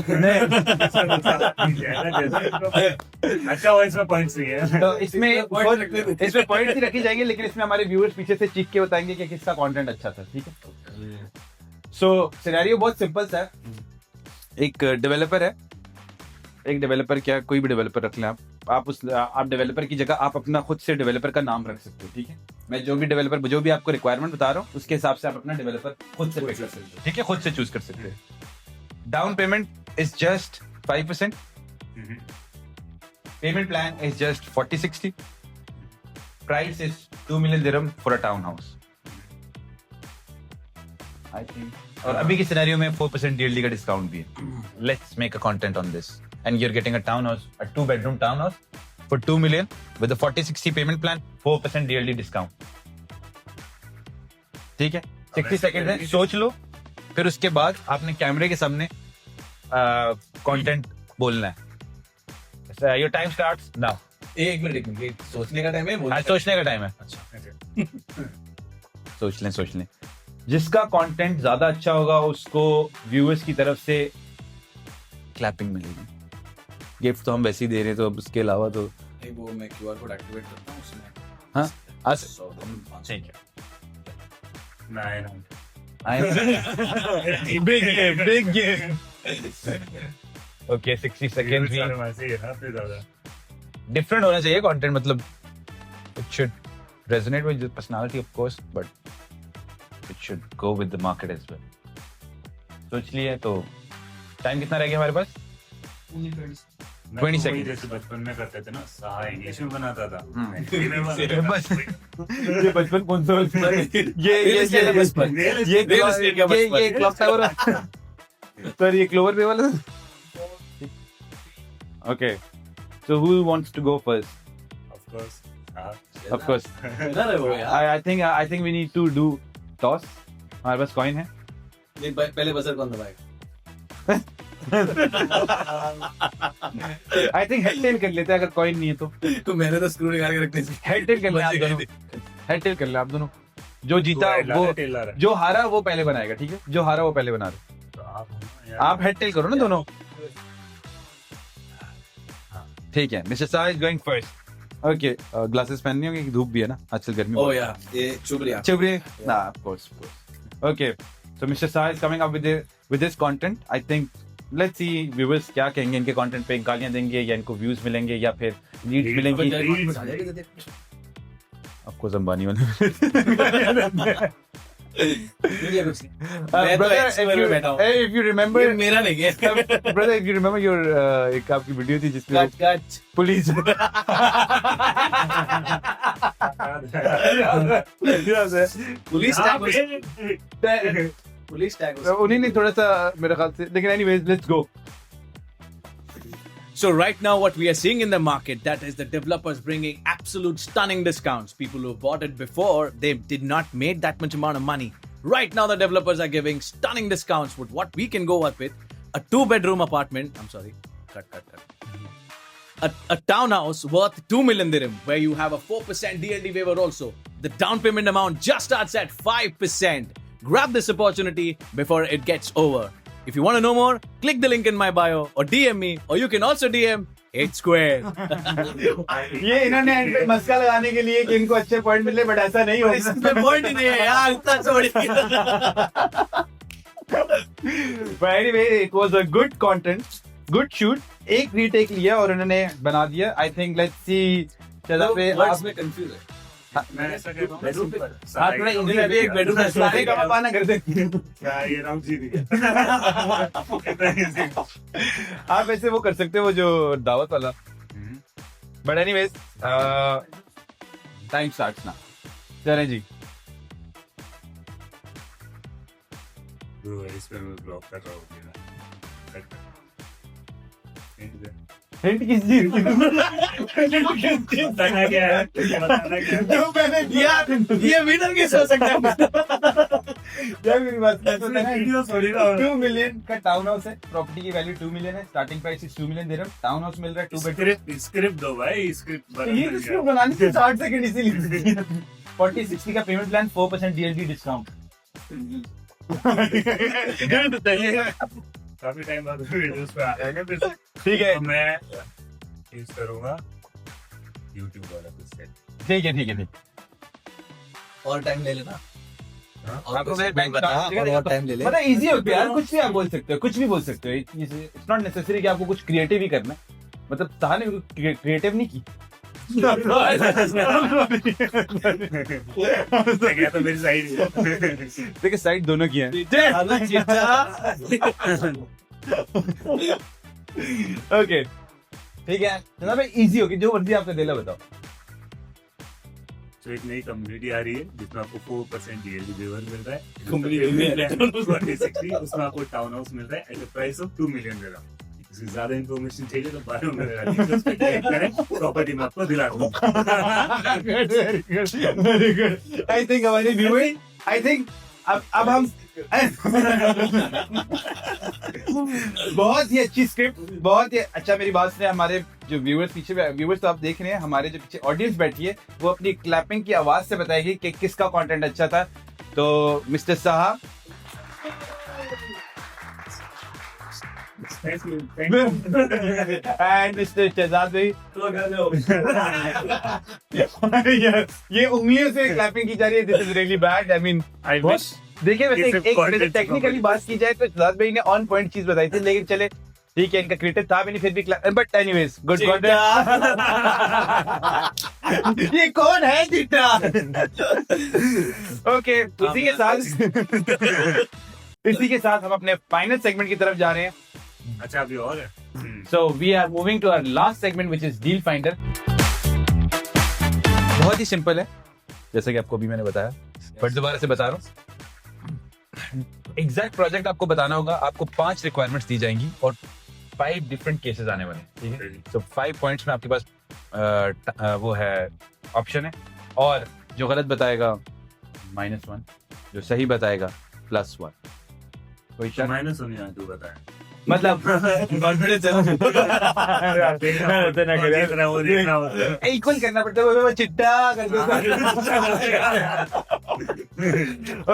अच्छा वो इसमें पॉइंट्स नहीं है तो इसमें Point रखने थे. इसमें पॉइंट्स ही रखी जाएंगे, लेकिन इसमें हमारे व्यूअर्स पीछे से चीख के बताएंगे कि किसका कंटेंट अच्छा था, ठीक है. सो सिनेरियो बहुत सिंपल सा है. एक डेवलपर है. एक डेवलपर क्या, कोई भी डेवलपर रख लें आप डेवलपर की जगह आप अपना खुद से डेवलपर का नाम रख सकते हो, ठीक है. मैं जो भी आपको रिक्वायरमेंट बता रहा हूँ उसके हिसाब से आप अपना डेवलपर खुद से पिक कर सकते हो, ठीक है. खुद से चूज कर सकते हो. Down payment is just 5%. Payment plan is just 40-60. Price is 2 million dirham for a town house, I think. और अभी के सिनेरियो में 4% DLD का डिस्काउंट भी है. Let's make a content on this and you are getting a town house, a 2-bedroom town house for 2 million with a 40-60 payment plan, 4% DLD discount, ठीक है. 60 सेकंड है, सोच लो. फिर उसके बाद आपने कैमरे के सामने कंटेंट बोलना है. Your time starts now. एक मिनट सोचने का टाइम है. आज सोचने का टाइम है. सोच लें जिसका कंटेंट ज्यादा अच्छा होगा उसको व्यूअर्स की तरफ से क्लैपिंग मिलेगी। गिफ्ट तो हम वैसे ही दे रहे हैं, तो अब उसके अलावा तो नहीं, वो मैं QR कोड एक्टिवेट करता हूँ उसमें। हाँ, आज 100 हम 500 ठीक है। नहीं big game okay 60 seconds भी different होना चाहिए कंटेंट, मतलब it should resonate with your personality of course but it should go with the market as well। सोच लिए तो टाइम कितना रह गया हमारे पास? 20 seconds। जैसे बचपन में करते थे ना, सहा इंग्लिश में बनाता था। बस ये बचपन कौन सा बचपन? ये बचपन। ये क्लॉक टावर सर, ये क्लोवर पे वाला। Okay so who wants to go first? Of course I think we need to do toss. हमारे पास कॉइन है। नहीं, पहले बजर कौन दबाएगा? आई थिंक हेड टेल कर लेते हैं, अगर कॉइन नहीं है तो मैंने तो स्क्रू निकाल के रखने से हेड टेल कर ले आप दोनों। हेड टेल कर ले आप दोनों। जो जीता वो, जो हारा वो पहले बनाएगा, ठीक है? जो हारा वो पहले बना रहे। आप हेड टेल करो ना दोनों। ठीक है, mister Shah is going first. Okay, glasses पहननी होंगी, धूप भी है ना आजकल, गर्मी। ओह या, ये चुबरिया ना, of course. Okay, so mister Shah is coming up with this content. I think let's C viewers क्या कहेंगे इनके कंटेंट पे। गालियां देंगे या इनको व्यूज मिलेंगे या फिर लीड्स मिलेंगी। ऑफ कोर्स अंबानी वाले। if you remember, मेरा नहीं है brother, if you remember your एक आपकी वीडियो थी जिसमें पुलिस पुलिस टैग उन्हीं ने थोड़ा सा मेरे ख्याल से, लेकिन anyways let's go। So right now what we are seeing in the market, that is the developers bringing absolute stunning discounts. People who bought it before, they did not make that much amount of money. Right now the developers are giving stunning discounts with what we can go up with. A 2-bedroom apartment, I'm sorry, cut. A townhouse worth 2 million dirham, where you have a 4% DLD waiver also. The down payment amount just starts at 5%. Grab this opportunity before it gets over. If you want to know more, click the link in my bio or DM me, or you can also DM 8 Square. ये इन्होंने एंड पे मस्का लगाने के लिए कि इनको अच्छे पॉइंट मिले, बट ऐसा नहीं होगा। इसमें पॉइंट ही नहीं है यार, इतना छोड़। But anyway, it was a good content, good shoot। एक रीटेक लिया और उन्होंने बना दिया। I think let's see चला पे वर्ड्स आप में कंफ्यूज है। मैं ऐसा कहता हूँ, हाँ, थोड़ा easy है। एक bedroom का सारे का पाना कर दे। क्या ये राउंड जी दिया? आप ऐसे वो कर सकते हो, वो जो दावत वाला। बट एनीवेज टाइम स्टार्ट्स ना। चलें जी। Bro, इस पे मैं ब्लॉक कर रहा हूँ। हिंट किस चीज की? बताना क्या है? जो मैंने दिया ये विनर कैसे हो सकता है? यार मेरी बात सुनो ना। वीडियो थोड़ी ना। 2 मिलियन का टाउन हाउस है। प्रॉपर्टी की वैल्यू 2 मिलियन है। स्टार्टिंग प्राइस इज 2 मिलियन दे रहा हूँ। टाउन हाउस मिल रहा है 2 बेडरूम। स्क्रिप्ट दो भाई, स्क्रिप्ट ये तो स्क्रिप्ट बनाने से 60 सेकंड इसीलिए। 40-60 का पेमेंट प्लान, 4% DLD डिस्काउंट। काफी टाइम बाद वीडियोस पे आ जाएगा फिर से। ठीक है, तो मैं यूज करूंगा YouTube वाला कुछ। ठीक है। और टाइम ले लेना। आपको मैं मैं बता और टाइम ले ले। पता इजी होता है यार, कुछ भी आप बोल सकते हो, कुछ भी बोल सकते हो। इट्स नॉट नेसेसरी कि आपको कुछ क्रिएटिव ही करना है। मतलब साहा ने क्रिएटिव नहीं की। गया तो मेरी साइड देखिए साइड दोनों की है। ओके ठीक है, जनाब इजी होगी, जो मर्जी आपका दिला बताओ। तो एक नई कम्युनिटी आ रही है जिसमें आपको 4% DLD वेवर मिल रहा है। उसमें आपको टाउन हाउस मिल रहा है at price of 2 million dirham। इससे ज्यादा इन्फॉर्मेशन चाहिए तो बायो में प्रॉपर्टी में आपको दिला दूंगा। Very good. आई थिंक हमारे व्यूअर्स, आई थिंक अब हम बहुत ही अच्छी स्क्रिप्ट, बहुत ही अच्छा। मेरी बात सुने, हमारे जो व्यूअर्स पीछे, व्यूअर्स तो आप देख रहे हैं, हमारे जो पीछे ऑडियंस बैठी है वो अपनी क्लैपिंग की आवाज से बताएगी कि किसका कंटेंट अच्छा था। तो मिस्टर साहब Thank you. Thank you. And mister Shahzad भाई Yes, ये उंगलियों से क्लैपिंग की जा रही है. This is really bad. I mean I wish. देखिए वैसे It's a एक content टेक्निकली property. बात की जाए तो शहजाद भाई ने ऑन पॉइंट चीज बताई थी, लेकिन चले ठीक है, इनका क्रिएटिव था भी नहीं, फिर भी बट एनीवेज गुड गुड. ये कौन है चिट्टा? ओके, इसी के साथ हम अपने फाइनल सेगमेंट की तरफ जा रहे हैं. अच्छा अभी और है. So we are moving to our last segment, which is Deal Finder. बहुत ही सिंपल है, जैसे कि आपको अभी मैंने बताया, बट दोबारा से बता रहा हूँ. एग्जैक्ट प्रोजेक्ट आपको बताना होगा. आपको 5 रिक्वायरमेंट्स दी जाएंगी और 5 डिफरेंट केसेस आने वाले हैं. ठीक है, तो 5 पॉइंट्स में आपके पास वो है ऑप्शन है, और जो गलत बताएगा -1, जो सही बताएगा +1. कोई शक? माइनस होने यहाँ तू बताए. मतलब कॉन्फिडेंस है ना. इक्वल करना पड़ता है, वो चिट्टा कर दो.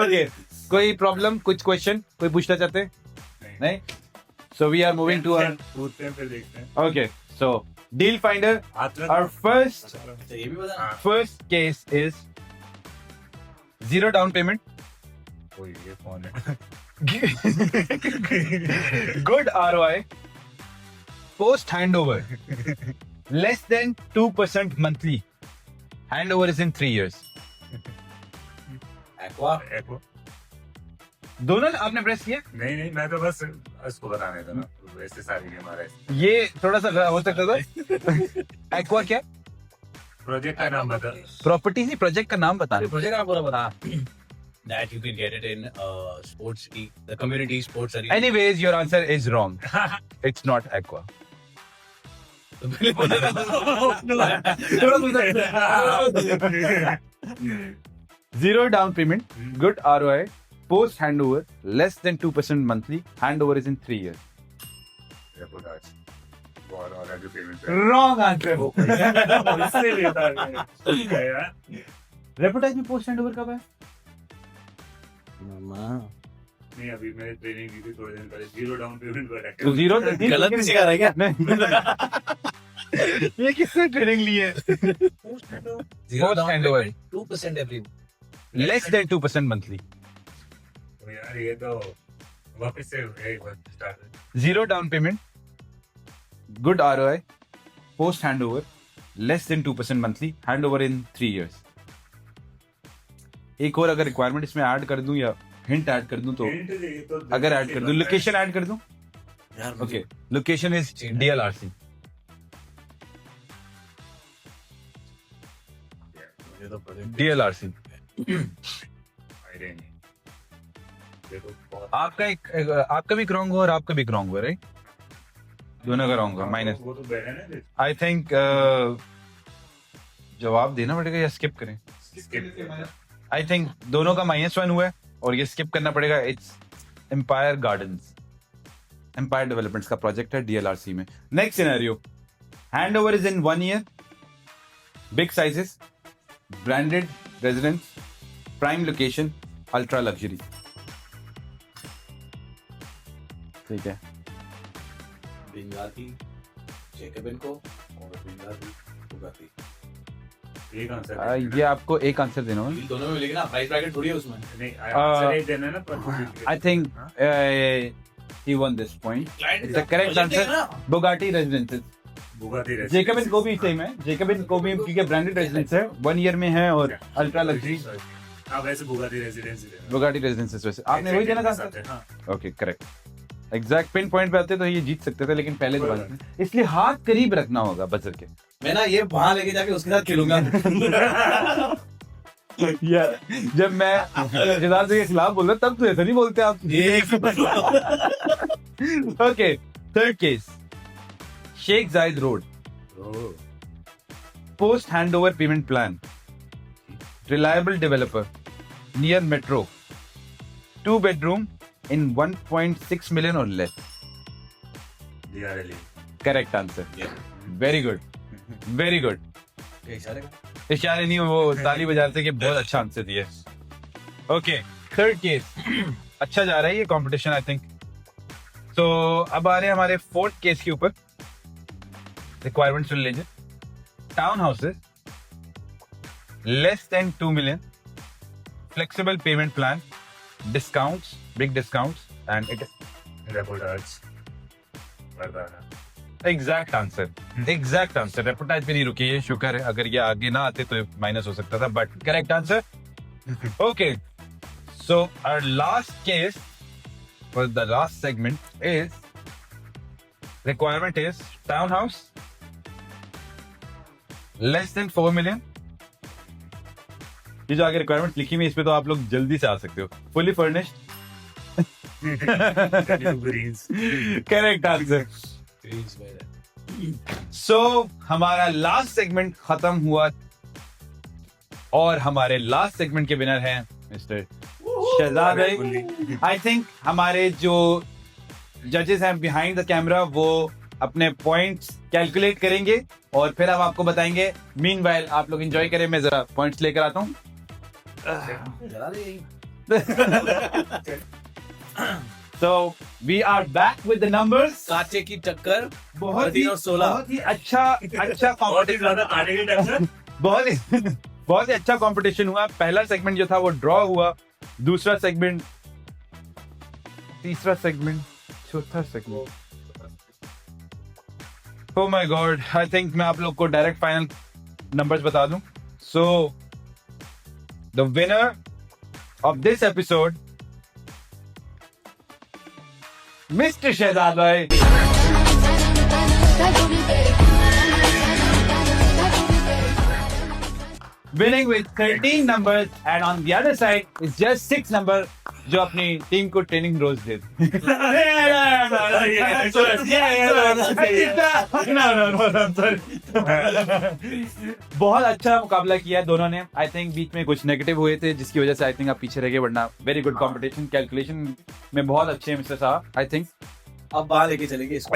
ओके, कोई प्रॉब्लम, कुछ क्वेश्चन कोई पूछना चाहते हैं? नहीं. So we are moving to our. पूछते हैं फिर देखते हैं. Okay, so deal finder, our first ये भी बता. केस इज 0 डाउन पेमेंट, कोई ये कौन है? good ROI, post handover, less than 2% monthly, handover is in 3 years. Aqua. Echo? दोनों आपने प्रेस किया? नहीं मैं तो बस इसको बताने था ना. वैसे सारी गेम आ रहा है. ये थोड़ा सा हो सकता था. एक्वा क्या? प्रोजेक्ट का नाम बता. प्रॉपर्टी नहीं, प्रोजेक्ट का नाम बता. प्रोजेक्ट आप पूरा बता. That you can get it in sports, the community sports arena. Anyways, your answer is wrong. It's not Aqua. Zero down payment, good ROI, post handover, less than 2% monthly, handover is in 3 years. Wrong answer. Reportage में post handover कब है? नहीं अभी मैंने ट्रेनिंग की थी थोड़े दिन पहले. 0 डाउन पेमेंट पर तो जीरो गलत नहीं सिखा रहा है क्या? ये किससे ट्रेनिंग ली है? Zero down handover. payment, 2% every. Less than 2% monthly. यार ये तो वापस से एक बार start. Zero down payment, good ROI, post handover, less than 2% monthly, handover in 3 years. एक और अगर रिक्वायरमेंट इसमें ऐड कर दूं या हिंट ऐड कर दूं तो अगर ऐड कर दूं, लोकेशन ऐड कर दूं. यार ओके, लोकेशन इज DLRC. ये तो प्रोजेक्ट DLRC. आइडिया नहीं. देखो बहुत आपका भी रॉन्ग हुआ और आपका भी रॉन्ग हुआ, राइट? दोनों का रॉन्ग हुआ. माइनस. वो तो बैठा ना. आई थिंक जवाब देना पड़ेगा या स्किप करें? आई थिंक दोनों का -1 हुआ है और ये स्किप करना पड़ेगा. It's Empire Gardens, Empire Developments का प्रोजेक्ट है DLRC में. Next scenario, handover is in 1 year, big sizes, branded residence, prime location, ultra luxury. ठीक है. बिंगाती, जैकबिन को और बिंगाती, बुगाती. एक आंसर ये आपको एक आंसर देना होगा. इन दोनों में मिलेगा ना. प्राइस ब्रैकेट थोड़ी है उसमें. नहीं आंसर एक देना ना. I think he won this point. It's the correct answer. Bugatti Residences. बुगाती रहती. जेकबिन को भी सेम है. जेकबिन को भी क्योंकि ब्रांडेड रेजिडेंस है, 1 year में है और अल्ट्रा लग्जरी. हाँ वैसे बुगाती रेजिडेंसी देना. Bugatti residences. वैसे आपने वही देना था. हाँ. Okay, correct. Exact pin point पे आते तो ये जीत सकते थे, लेकिन पहले दबाया, इसलिए हाथ करीब रखना होगा बजर के. मैं ना ये वहां लेके जाके उसके साथ खेलूंगा. यार जब मैं रिजाल के खिलाफ बोल रहा तब तो ऐसा नहीं बोलते आप. ओके, थर्ड केस, शेख जायद road, post handover payment plan, reliable developer, near metro, 2 bedroom in 1.6 million or less. DRL. Correct answer. Very good. Very good. इशारे का. इशारे नहीं, वो ताली बजाते कि बहुत अच्छा आंसर दिया. ओके, थर्ड केस अच्छा जा रहा है ये कंपटीशन आई थिंक. तो अब आ रहे हैं हमारे फोर्थ केस के ऊपर. रिक्वायरमेंट सुन लीजिए. Town houses less than 2 million, flexible payment plan, discounts, big discounts and it Reportage exact answer. Reportage पे नहीं रुकी है, शुक्र है. अगर ये आगे ना आते तो माइनस हो सकता था, but correct answer. Okay, so our last case for the last segment is requirement is town house less than 4 million. ये जो आगे रिक्वायरमेंट लिखी हुई है, इस पे तो आप लोग जल्दी से आ सकते हो. Fully furnished. Correct answer. So हमारा लास्ट सेगमेंट खत्म हुआ और हमारे लास्ट सेगमेंट के विनर हैं मिस्टर शहजाद भाई. आई थिंक हमारे जो जजेस हैं बिहाइंड द कैमरा वो अपने पॉइंट्स कैलकुलेट करेंगे और फिर हम आपको बताएंगे. मीनवाइल आप लोग एंजॉय करें, मैं जरा पॉइंट्स लेकर आता हूँ. जला दे यही. So we are back with the numbers. कांचे की टक्कर. बहुत 13 और 16. ही अच्छा बहुत ही ज्यादा आने की टेंशन. बहुत ही अच्छा कंपटीशन हुआ. पहला सेगमेंट जो था वो ड्रॉ हुआ. दूसरा सेगमेंट, तीसरा सेगमेंट, चौथा segment. Oh my God, I think मैं आप लोग को डायरेक्ट फाइनल नंबर्स बता दूं. So the winner of this episode, Mr. Shehzad bhai. Winning with 13 numbers, and on the other side is just 6 number जो अपनी टीम को ट्रेनिंग रोज दे. बहुत अच्छा मुकाबला किया दोनों ने. आई थिंक बीच में कुछ नेगेटिव हुए थे जिसकी वजह से आई थिंक आप पीछे रह गए, वरना वेरी गुड कंपटीशन. कैलकुलेशन में बहुत अच्छे हैं मिस्टर साहब. आई थिंक अब बाहर लेके चलेंगे इसको.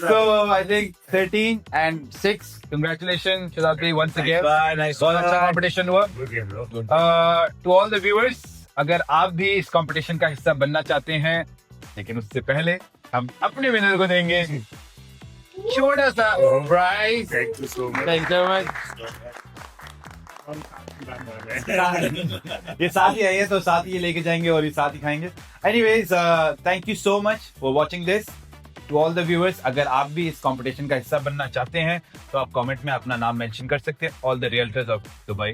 so I think 13 and 6. Congratulations Shehzad bhai once again. बहुत अच्छा कंपटीशन हुआ. To all the viewers, अगर आप भी इस कंपटीशन का हिस्सा बनना चाहते हैं, लेकिन उससे पहले हम अपने विनर को देंगे छोटा सा prize. Thank you so much. Thank you so much. ये साथ ही आइए तो साथ ही लेके जाएंगे और ये साथ ही खाएंगे. Anyways, thank you so much for watching this. To all the viewers, अगर आप भी इस कंपटीशन का हिस्सा बनना चाहते हैं तो आप कमेंट में अपना नाम मेंशन कर सकते हैं. All the realtors of Dubai.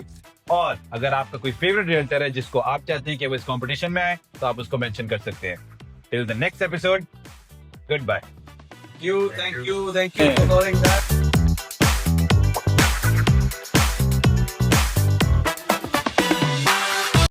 और अगर आपका कोई फेवरेट रियल्टर है जिसको आप चाहते हैं कि वो इस कंपटीशन में आए तो आप उसको मेंशन कर सकते हैं. Till the next episode, goodbye. Thank you for calling that.